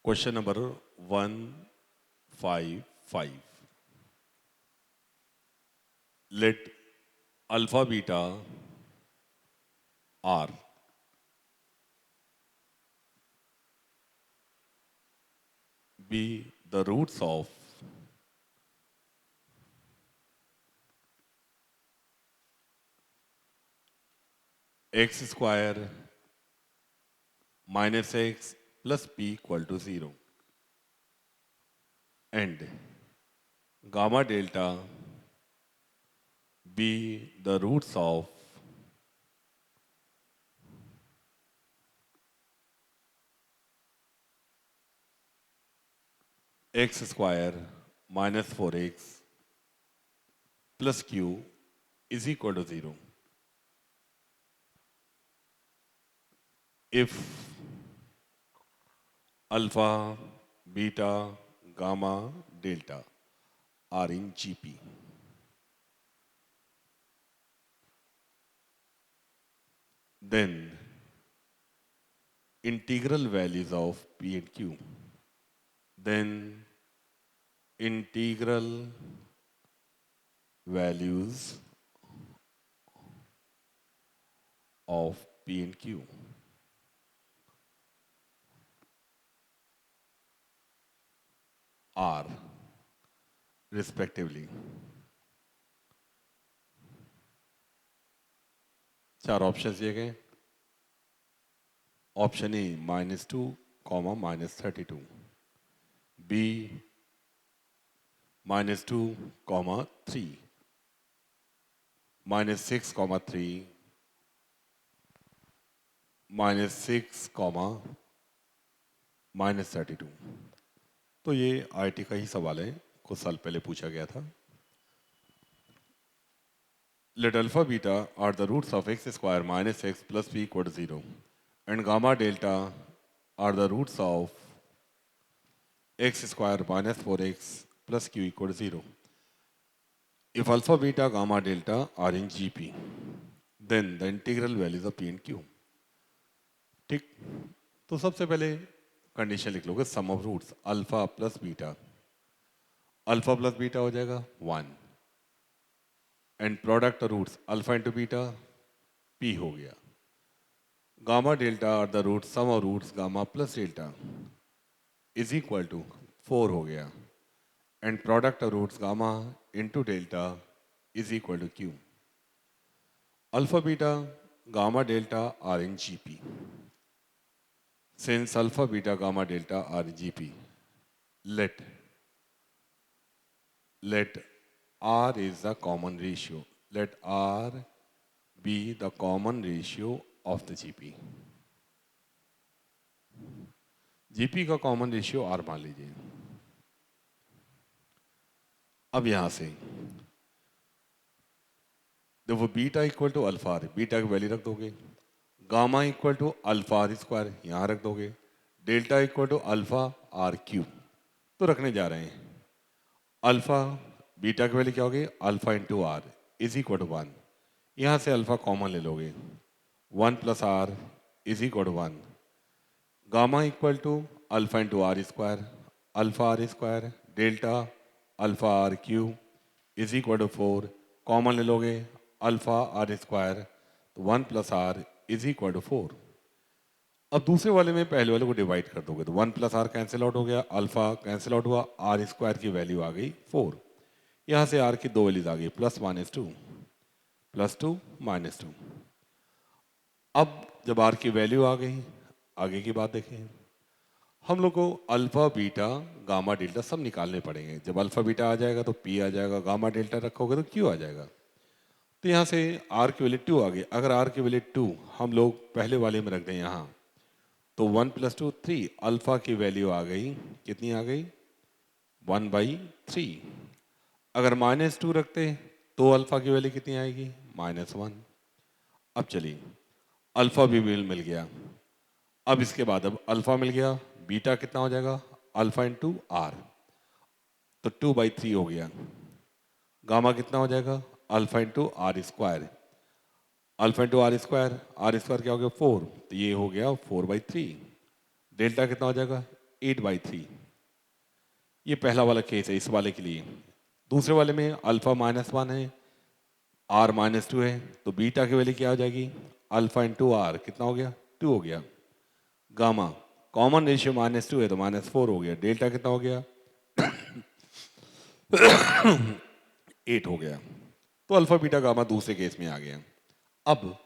Question number 155. Let alpha beta r be the roots of x square minus x plus p equal to 0 and gamma delta be the roots of x square minus 4x plus q is equal to 0. If alpha, beta, gamma, delta are in GP, then integral values of P and Q, then integral values of P and Q are respectively चार options दिए गए. Option A -2, -32, B -2, -3, -6, -3, -6, -32. तो ये IT का ही सवाल है, कुछ साल पहले पूछा गया था. Let alpha beta are the roots of x square minus x plus p equal to 0 and gamma delta are the roots of x square minus 4x plus q equal to 0. If alpha, beta, gamma, delta are in GP, then the integral values of p and q. ठीक, तो सबसे पहले condition लिख लोगे sum of roots alpha plus beta. Alpha plus beta हो जाएगा 1 and product roots alpha into beta p हो गया. Gamma delta are the root sum of roots gamma plus delta is equal to 4 हो गया and product roots gamma into delta is equal to q. Alpha beta gamma delta are in GP. Since alpha, beta, gamma, delta are GP, let R is the common ratio. Let R be the common ratio of the GP. GP का common ratio R मान लीजिए. अब यहां से देखो beta equal to alpha R, बीटा की value रख दोगे. Gamma equal to alpha R square यहां रख दोगे. Delta equal to alpha R cube तो रखने जा रहे हैं. अल्फा बीटा की वैल्यू क्या होगी alpha into R is equal to 1. यहाँ से अल्फा कॉमन ले लोगे 1 plus R is equal to 1. Gamma equal to alpha into R square alpha R square delta alpha R cube is equal to 4. कॉमन ले लोगे alpha R square तो 1 plus R is equal to 4. अब दूसरे वाले में पहले वाले को डिवाइड कर दोगे तो 1 प्लस आर कैंसिल आउट हो गया, अल्फा कैंसिल आउट हुआ, आर स्क्वायर की वैल्यू आ गई 4. यहाँ से आर की दो वैल्यूज आ गई +-2 +2 -2. अब जब आर की वैल्यू आ गई आगे की बात देखें. हम लोग को अल्फा बीटा गामा डेल्टा सब निकालने पड़ेंगे. जब अल्फा बीटा आ जाएगा तो पी आ जाएगा, गामा डेल्टा रखोगे तो क्यू आ जाएगा. तो यहाँ से आर की वैल्यू 2 आ गई. अगर आर की वैल्यू 2 हम लोग पहले वाले में रख दें यहाँ तो 1 + 2 3. अल्फा की वैल्यू आ गई कितनी आ गई 1/3. अगर -2 रखते तो अल्फा की वैल्यू कितनी आएगी -1. अब चलिए अल्फा भी मिल गया. अब इसके बाद अब अल्फा मिल गया, बीटा कितना हो जाएगा अल्फा इंटू आर तो 2/3 हो गया. गामा कितना हो जाएगा alpha into R square. Alpha into R square क्या हो गया 4 तो ये हो गया 4/3. डेल्टा कितना हो जाएगा 8/3। ये पहला वाला केस है इस वाले के लिए। दूसरे वाले में अल्फा -1 है, आर -2 है, तो बीटा की वैल्यू क्या हो जाएगी? अल्फा इंटू आर कितना हो गया? 2 हो गया। गामा कॉमन रेशियो -2 है तो -4 हो गया। डेल्टा कितना हो गया? 8 हो गया। तो अल्फा बीटा गामा दूसरे केस में आ गया। अब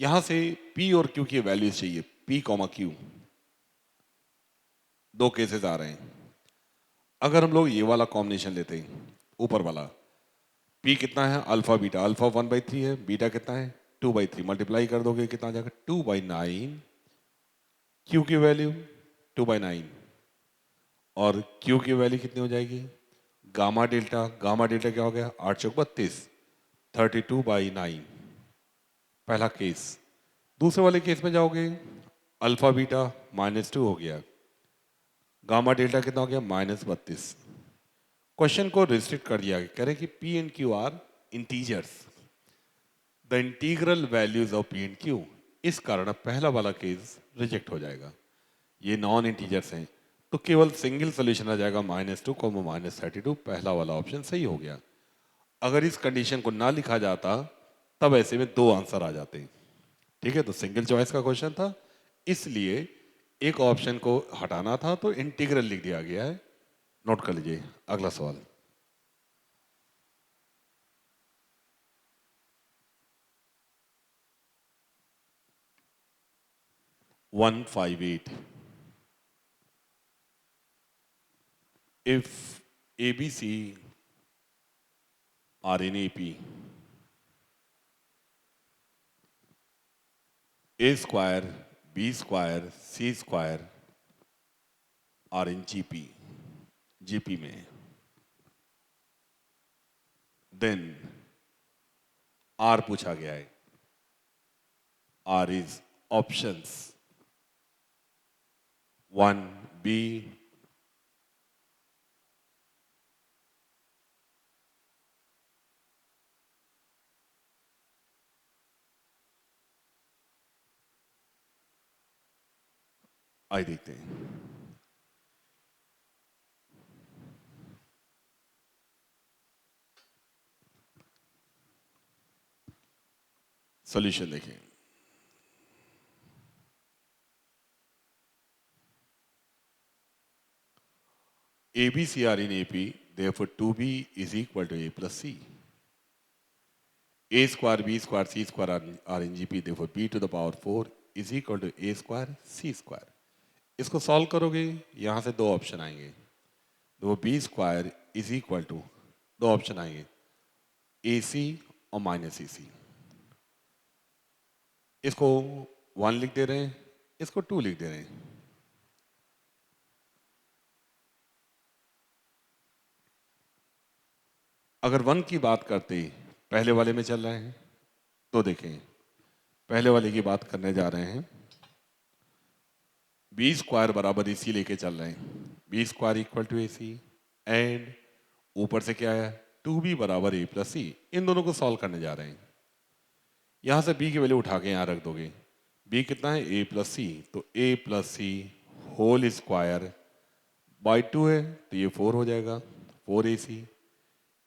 यहां से P और Q की वैल्यूज चाहिए। P, Q, दो केसेस आ रहे हैं। अगर हम लोग ये वाला कॉम्बिनेशन लेते हैं, ऊपर वाला, P कितना है? Alpha beta. अल्फा 1/3 है, बीटा कितना है? 2/3। मल्टीप्लाई कर दोगे कितना आ जाएगा? 2/9। Q की वैल्यू 2/9 और Q की वैल्यू कितनी हो जाएगी? Gamma delta. गामा डेल्टा क्या हो गया? 8 चौक 32, 32/9। पहला केस। दूसरे वाले केस में जाओगे, अल्फा बीटा -2 हो गया, गामा डेल्टा कितना हो गया? -32। क्वेश्चन को रिस्ट्रिक्ट कर दिया, कह रहे कि P and Q are integers, the integral values of P and Q। इस कारण पहला वाला केस रिजेक्ट हो जाएगा। ये नॉन इंटीजर्स हैं तो केवल सिंगल सोल्यूशन आ जाएगा -2, -32। पहला वाला ऑप्शन सही हो गया। अगर इस कंडीशन को ना लिखा जाता तब ऐसे में दो आंसर आ जाते। ठीक है, तो सिंगल चॉइस का क्वेश्चन था, इसलिए एक ऑप्शन को हटाना था तो इंटीग्रल लिख दिया गया है। नोट कर लीजिए। अगला सवाल। 158। If ABC are in AP, A square, B square, C square are in GP, GP में, then R पूछा गया है। R is options 1, B, आई देखते हैं। सॉल्यूशन देखें। ABC are in AP, therefore 2B is equal to A plus C. A square, B square, C square are in GP, therefore B to the power 4 is equal to A square, C square. इसको solve करोगे, यहां से दो option आएंगे। तो B square is equal to, दो option आएंगे, AC और -AC। इसको 1 लिख दे रहे हैं, इसको 2 लिख दे रहे हैं। अगर 1 की बात करते पहले वाले में चल रहे हैं तो देखें, पहले वाले की बात करने जा रहे हैं। बी स्क्वायर बराबर AC लेके चल रहे हैं, B square equal to AC and ऊपर से क्या है? 2B बराबर A प्लस C। इन दोनों को सॉल्व करने जा रहे हैं। यहां से B की वैल्यू उठा के यहां रख दोगे। B कितना है? A प्लस C, तो A plus C whole square by 2 है तो ये 4 हो जाएगा, 4AC।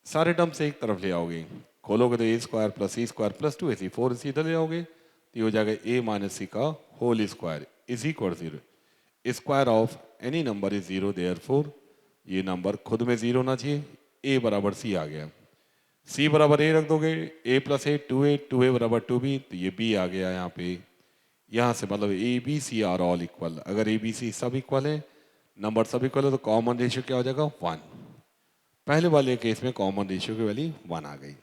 सारे टर्म से एक तरफ ले आओगे, खोलोगे तो A square plus C square plus 2AC, 4AC इधर ले आओगे तो ये हो जाएगा A माइनस C का whole square is equal 0। Square of any number is 0, therefore ये नंबर खुद में 0 होना चाहिए। A बराबर C आ गया, C बराबर A रख दोगे, A plus A 2A, 2A बराबर 2B, तो ये B आ गया यहाँ पे। यहाँ से मतलब A B C are all equal. अगर A B C सब इक्वल है, नंबर सब इक्वल है, तो कॉमन रेशियो क्या हो जाएगा? 1। पहले वाले केस में कॉमन रेशियो की वैल्यू 1 आ गई।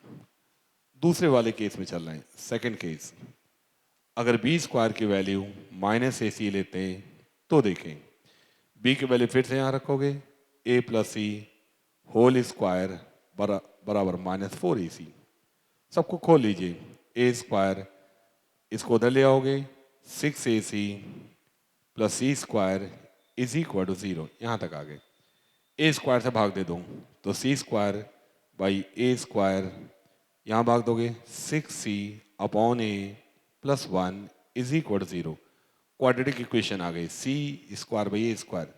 दूसरे वाले केस में चल रहे हैं, सेकंड केस। अगर B स्क्वायर की वैल्यू -AC लेते हैं तो देखें, B की वैल्यू फिर से यहाँ रखोगे, A plus C whole square बराबर -4AC। सबको खोल लीजिए। A स्क्वायर इसको उधर ले आओगे, 6AC plus C square is equal to 0। यहाँ तक आ गए। A स्क्वायर से भाग दे दो तो C square by A square, यहाँ भाग दोगे 6C upon A plus 1 is equal to 0। Quadratic equation आ गई, C square by A square.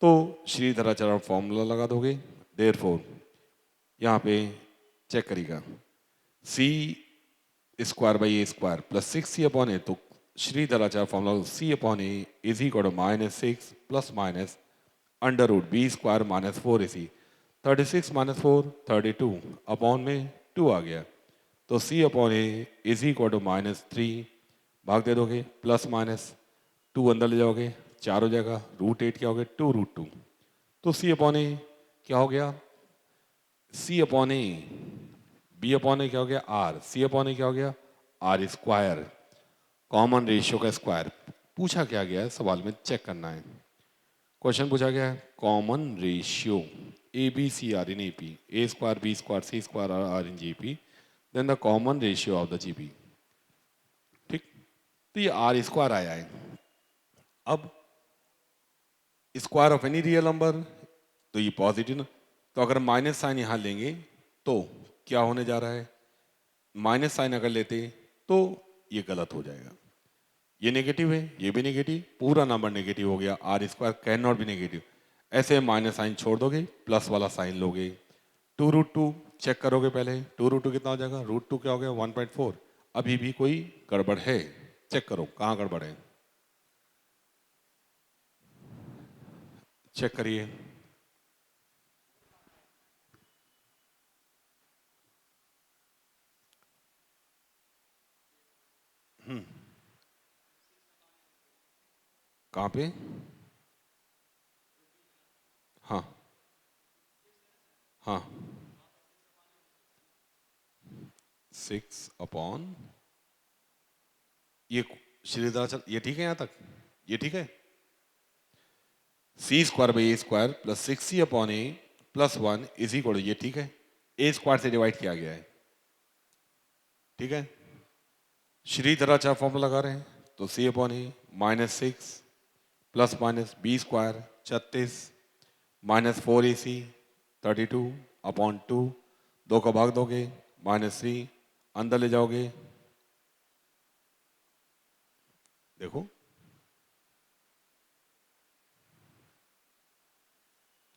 तो श्रीधराचार्य फॉर्मूला लगा दोगे, देयरफॉर यहाँ पे चेक करिएगा C square by A square plus 6c upon A, तो Shridharacharya formula c upon A is equal to -6 plus minus under root B square minus 4ac, 36 minus 4 32 upon में 2 आ गया, तो c upon A is equal to -3 भाग दे दोगे plus minus 2 अंदर ले जाओगे 4 हो जाएगा, √8 क्या हो गया 2√2, तो c अपॉन ए क्या हो गया c अपॉन ए, b अपॉन ए क्या हो गया r, c अपॉन ए क्या हो गया r स्क्वायर, कॉमन रेशियो का स्क्वायर। पूछा क्या गया है सवाल में, चेक करना है। क्वेश्चन पूछा गया है common ratio A B C are in AP, A square B square C square R in GP, then the common ratio of the GP. ठीक, तो ये आर स्क्वायर आया है। अब square of any real number, तो ये positive, तो अगर माइनस साइन यहां लेंगे तो क्या होने जा रहा है, माइनस साइन अगर लेते तो ये गलत हो जाएगा, ये नेगेटिव है, ये भी नेगेटिव, पूरा नंबर नेगेटिव हो गया, R square cannot be negative. ऐसे माइनस साइन छोड़ दोगे, प्लस वाला साइन लोगे, 2√2 चेक करोगे पहले, 2√2 कितना हो जाएगा, √2 क्या हो गया 1.4। अभी भी कोई गड़बड़ है, चेक करो कहाँ गड़बड़ है, चेक करिए। कहाँ पे, हाँ हाँ 6 अपॉन, ये श्रीधराचल, ये ठीक है यहाँ तक, ये ठीक है, C square by A square plus 6c upon A plus 1 is equal, ये ठीक है, ए स्क्वायर से डिवाइड किया गया है, ठीक है। श्रीधराचार्य फॉर्मूला लगा रहे हैं, तो C upon A -6 plus minus B square 36 -4ac 32 upon 2, 2 का भाग दोगे -3 अंदर ले जाओगे, देखो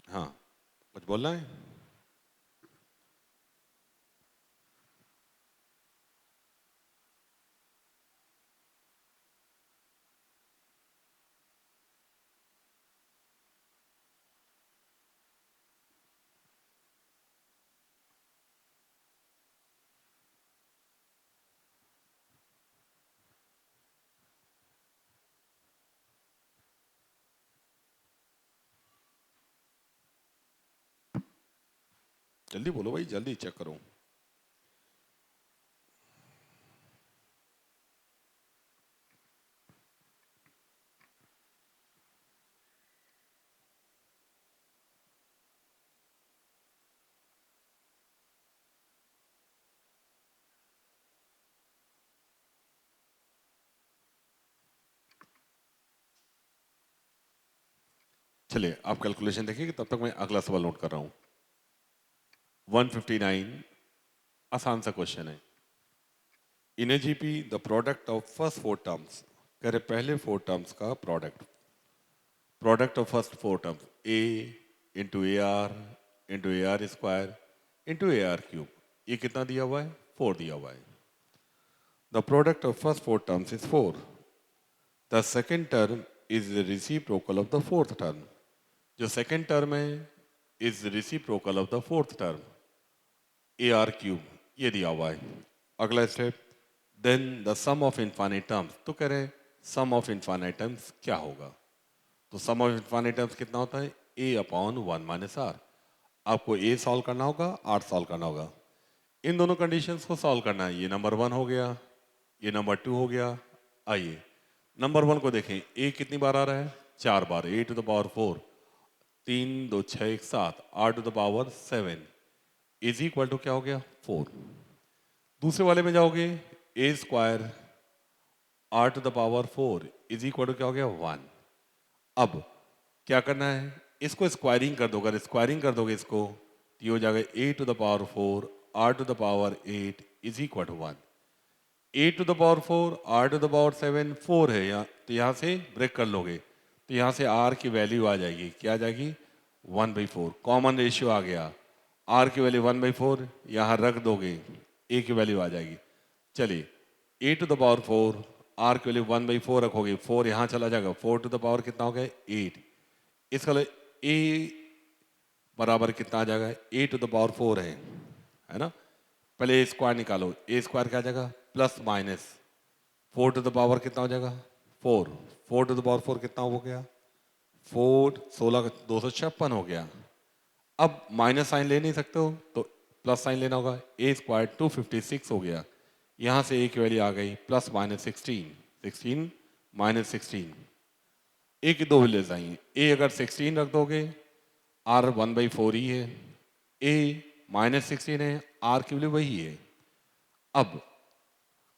हाँ कुछ बोलना है, जल्दी बोलो भाई, जल्दी चेक करो। चलिए आप कैलकुलेशन देखिए, तब तक मैं अगला सवाल नोट कर रहा हूं। 159 आसान सा क्वेश्चन है। In a GP the product of first 4 terms, कह रहे पहले 4 टर्म्स का product, product of first 4 terms A into A R square into A R cube, ये कितना दिया हुआ है 4 दिया हुआ है। The product of first 4 terms is 4, the second term is reciprocal of the fourth term, जो सेकेंड टर्म है is reciprocal of the fourth term A R cube, ये दिया हुआ है। अगला step, then the sum of infinite terms, तो कह रहे सम ऑफ इनफाइनाइट टर्म्स क्या होगा, तो सम ऑफ इनफाइनाइट टर्म्स कितना होता है ए अपॉन 1 माइनस आर। आपको ए सॉल्व करना होगा, आर सॉल्व करना होगा, इन दोनों कंडीशंस को सॉल्व करना है। ये नंबर 1 हो गया, ये नंबर 2 हो गया। आइए नंबर 1 को देखें, ए कितनी बार आ रहा है 4 बार, A to the power 4, 3 2 6 1 7, R to the power 7 is equal to क्या हो गया 4। दूसरे वाले में जाओगे, A square R to the power 4 is equal to क्या हो गया 1। अब क्या करना है, इसको स्क्वायरिंग कर दो, अगर स्क्वायरिंग कर दोगे इसको तो ये हो जाएगा A to the power 4 R to the power 8 is equal to 1। A to the power 4 R to the power 7 4 है यहाँ, तो यहाँ से ब्रेक कर लोगे तो यहाँ से आर की वैल्यू आ जाएगी, क्या आ जाएगी 1/4। कॉमन रेशियो आ गया, आर की वैल्यू 1/4 यहाँ रख दोगे, ए की वैल्यू आ जाएगी। चलिए a⁴, आर की वैल्यू 1/4 रखोगे, 4 यहाँ चला जाएगा, 4 कितना हो गया 8। इसका ए बराबर कितना आ जाएगा, a⁴ है ना। पहले ए स्क्वायर निकालो, ए स्क्वायर क्या आ जाएगा प्लस माइनस 4 कितना हो जाएगा 4, 4 कितना हो गया 4, 16 256 हो गया। अब माइनस साइन ले नहीं सकते हो तो प्लस साइन लेना होगा, a² 256 हो गया। यहाँ से a की वैल्यू आ गई प्लस माइनस 16 माइनस 16, ए की दो वैल्यूज आई। ए अगर 16 रख दोगे आर 1/4 ही है, ए माइनस 16 है, आर की वैल्यू वही है। अब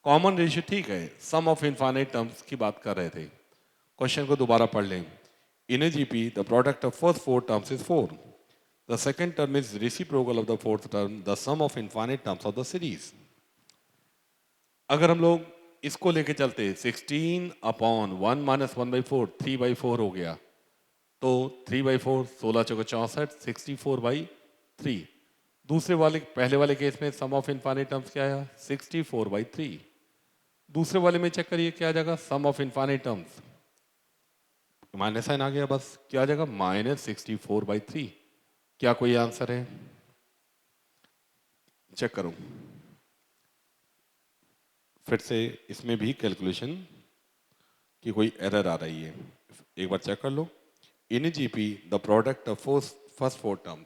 कॉमन रेशियो ठीक है, सम ऑफ इनफाइनाइट टर्म्स की बात कर रहे थे। क्वेश्चन को दोबारा पढ़ लें। In a GP the product of first 4 terms is 4, the second term is reciprocal of the fourth term, the sum of infinite terms of the series. अगर हम लोग इसको लेके चलते 16/1 माइनस 1/4 3/4 हो गया, तो 3/4 16 चौके 64 64/3। दूसरे वाले पहले वाले केस में सम ऑफ इनफाइनाइट टर्म्स क्या आया 64/3। दूसरे वाले में चेक करिए क्या आ जाएगा sum of infinite terms, minus sign आ गया, बस क्या आ जाएगा -64/3। क्या कोई आंसर है, चेक करो फिर से, इसमें भी कैलकुलेशन की कोई एरर आ रही है, एक बार चेक कर लो। In GP the product of first 4 terms,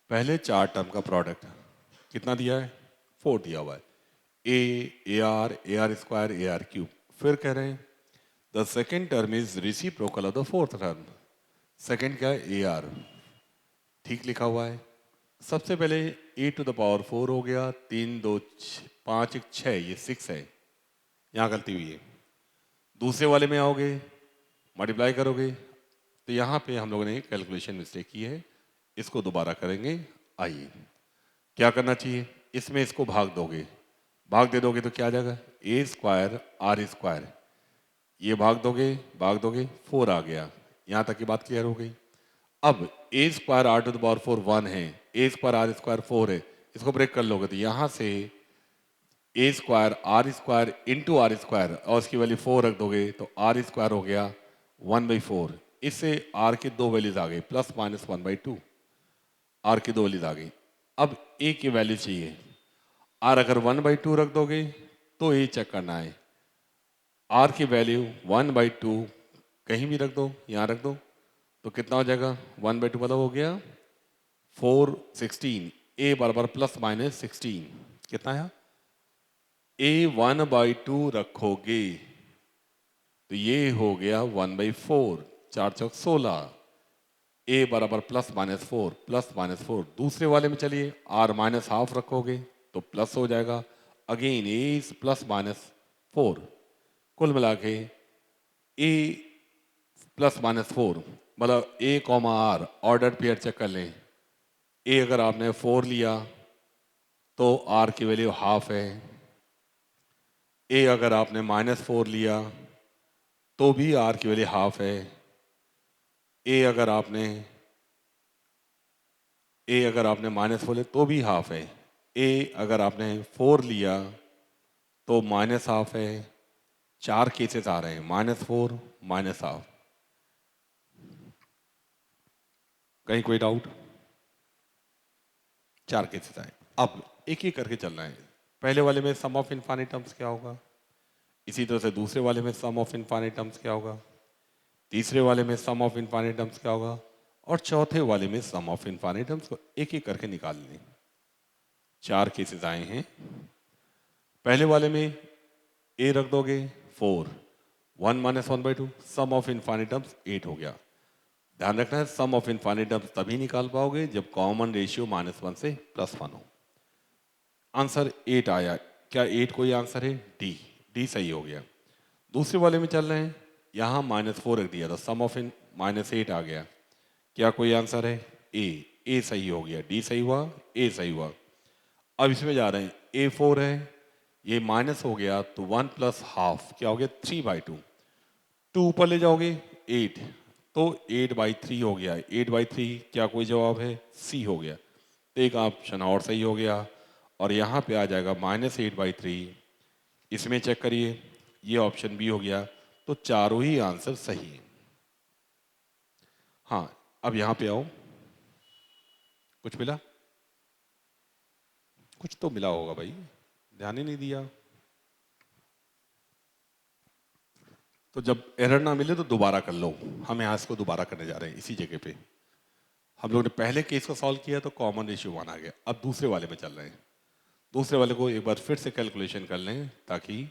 पहले 4 टर्म का प्रोडक्ट कितना दिया है 4 दिया हुआ है, ए आर स्क्वायर AR³। फिर कह रहे हैं the second term is reciprocal of the fourth term, second क्या है AR, ठीक लिखा हुआ है। सबसे पहले a⁴ हो गया, 3 2 5 1 6, ये 6 है, यहाँ गलती हुई है। दूसरे वाले में आओगे मल्टीप्लाई करोगे तो यहाँ पे हम लोगों ने कैलकुलेशन मिस्टेक की है, इसको दोबारा करेंगे। आइए क्या करना चाहिए, इसमें इसको भाग दोगे, भाग दे दोगे तो क्या आ जाएगा a² R², ये भाग दोगे 4 आ गया। यहाँ तक की बात क्लियर हो गई। अब a² R⁴ 1 है, a² R² 4 है, इसको ब्रेक कर लोगे तो यहाँ से a² R² इंटू R² और उसकी वैल्यू 4 रख दोगे तो R² हो गया 1/4। इससे R की दो वैल्यूज आ गई प्लस माइनस 1/2, R की दो वैल्यूज आ गई। अब A की वैल्यू चाहिए, R अगर 1/2 रख दोगे तो A चेक करना है, R की वैल्यू 1/2 कहीं भी रख दो, यहाँ रख दो तो कितना हो जाएगा 1/2 मतलब हो गया 4 16, A बराबर प्लस माइनस 16 कितना है, A 1/2 रखोगे तो ये हो गया 1/4, 4 चौक 16, A बराबर प्लस माइनस 4। दूसरे वाले में चलिए R -½ रखोगे तो प्लस हो जाएगा, again A is plus minus 4। कुल मिला के A प्लस माइनस 4 मतलब A, R order pair check कर लें। A अगर आपने 4 लिया तो R की वैल्यू हाफ है, A अगर आपने -4 लिया तो भी R की वैल्यू हाफ है, A अगर आपने -4 लिया तो भी हाफ है, A अगर आपने 4 लिया तो -½ है। 4 केसेस आ रहे हैं -4 -½ कहीं कोई डाउट, 4 केसेस आए। अब एक एक करके चलना है। पहले वाले में सम ऑफ इनफाइनाइट टर्म्स क्या होगा, इसी तरह से दूसरे वाले में सम ऑफ इनफाइनाइट टर्म्स क्या होगा, तीसरे वाले में सम ऑफ इनफाइनाइट टर्म्स क्या होगा, और चौथे वाले में सम ऑफ इनफाइनाइट टर्म्स को एक एक करके निकाल लें। 4 केसेस आए हैं। पहले वाले में A रख दोगे 4, 1 - 1/2, सम ऑफ इनफाइनाइट टर्म्स 8 हो गया। ध्यान रखना है सम ऑफ इनफाइनाइट टर्म्स तभी निकाल पाओगे जब कॉमन रेशियो -1 से +1 हो। आंसर 8 आया, क्या 8 कोई आंसर है, डी सही हो गया। दूसरे वाले में चल रहे हैं, यहाँ -4 रख दिया था, सम ऑफ इन -8 आ गया, क्या कोई आंसर है, ए सही हो गया, डी सही हुआ, ए सही हुआ। अब इसमें जा रहे हैं A4 है, ये माइनस हो गया तो 1 + ½ क्या हो गया 3/2, 2 ऊपर ले जाओगे 8, तो 8/3 हो गया। 8/3 क्या कोई जवाब है? सी हो गया। तो एक ऑप्शन और सही हो गया। और यहाँ पे आ जाएगा -8/3। इसमें चेक करिए, ये ऑप्शन बी हो गया। तो चारों ही आंसर सही हैं। हाँ, अब यहाँ पे आओ। कुछ मिला? कुछ तो मिला होगा भाई, ध्यान ही नहीं दिया। तो जब एरर ना मिले तो दोबारा कर लो। हम यहाँ इसको दोबारा करने जा रहे हैं इसी जगह पे। हम लोग ने पहले केस को सॉल्व किया तो कॉमन रेशियो 1 आ गया। अब दूसरे वाले में चल रहे हैं। दूसरे वाले को एक बार फिर से कैलकुलेशन कर लें ताकि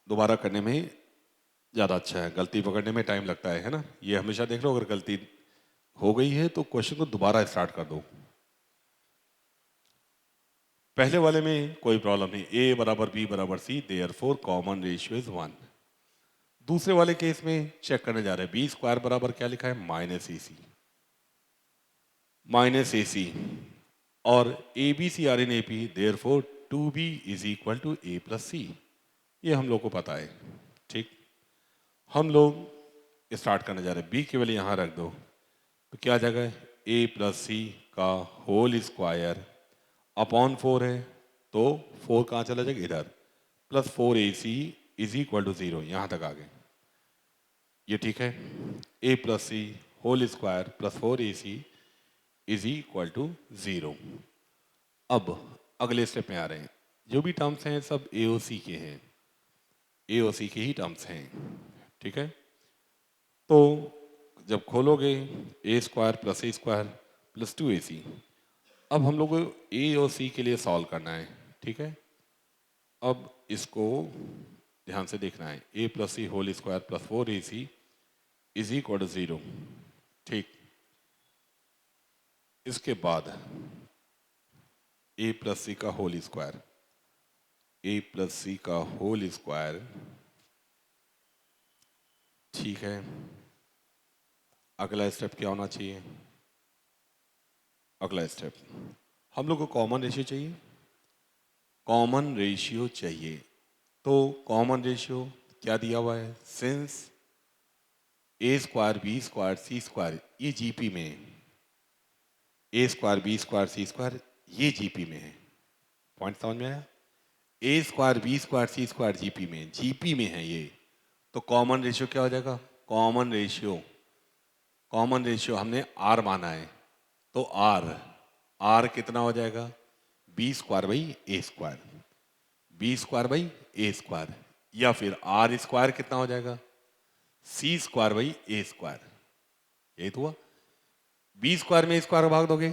दोबारा करने में ज़्यादा अच्छा है। गलती पकड़ने में टाइम लगता है ना। ये हमेशा देख लो, अगर गलती हो गई है तो क्वेश्चन को दोबारा स्टार्ट कर दो। पहले वाले में कोई प्रॉब्लम नहीं, ए बराबर बी बराबर सी, देयरफॉर कॉमन रेशियो इज 1। दूसरे वाले केस में चेक करने जा रहे हैं, बी स्क्वायर बराबर क्या लिखा है? -AC और A B C are in A P, therefore 2b is equal to a plus C. ये हम लोग को पता है। ठीक, हम लोग स्टार्ट करने जा रहे हैं। बी केवल यहाँ रख दो तो क्या आ जाएगा? a प्लस सी का होल स्क्वायर अपॉन 4 है, तो 4 कहाँ चला जाएगा? इधर। Plus 4ac is equal to 0। यहाँ तक आ गए, ये ठीक है। a plus C whole square plus 4ac is equal to 0। अब अगले स्टेप में आ रहे हैं। जो भी टर्म्स हैं सब AOC के हैं, AOC के ही टर्म्स हैं। ठीक है, तो जब खोलोगे a square plus a square plus 2ac। अब हम लोग को ए और सी के लिए सॉल्व करना है। ठीक है, अब इसको ध्यान से देखना है। a plus C whole square plus 4ac is equal to 0। ठीक, इसके बाद a प्लस सी का whole square, a plus C का होल स्क्वायर। ठीक है, अगला स्टेप क्या होना चाहिए? अगला स्टेप हम लोग को कॉमन रेशियो चाहिए। कॉमन रेशियो चाहिए, तो कॉमन रेशियो क्या दिया हुआ है? सिंस ए square B square C square ये जीपी में है, ए square B square C square ये जीपी में है। पॉइंट समझ में आया? ए square B square C square GP में है ये। तो कॉमन रेशियो क्या हो जाएगा? कॉमन रेशियो हमने आर माना है, तो आर कितना हो जाएगा? B square by A square, B square by A square, या फिर आर स्क्वायर कितना हो जाएगा? C square by A square. यही तो हुआ। बी स्क्वायर में स्क्वायर भाग दोगे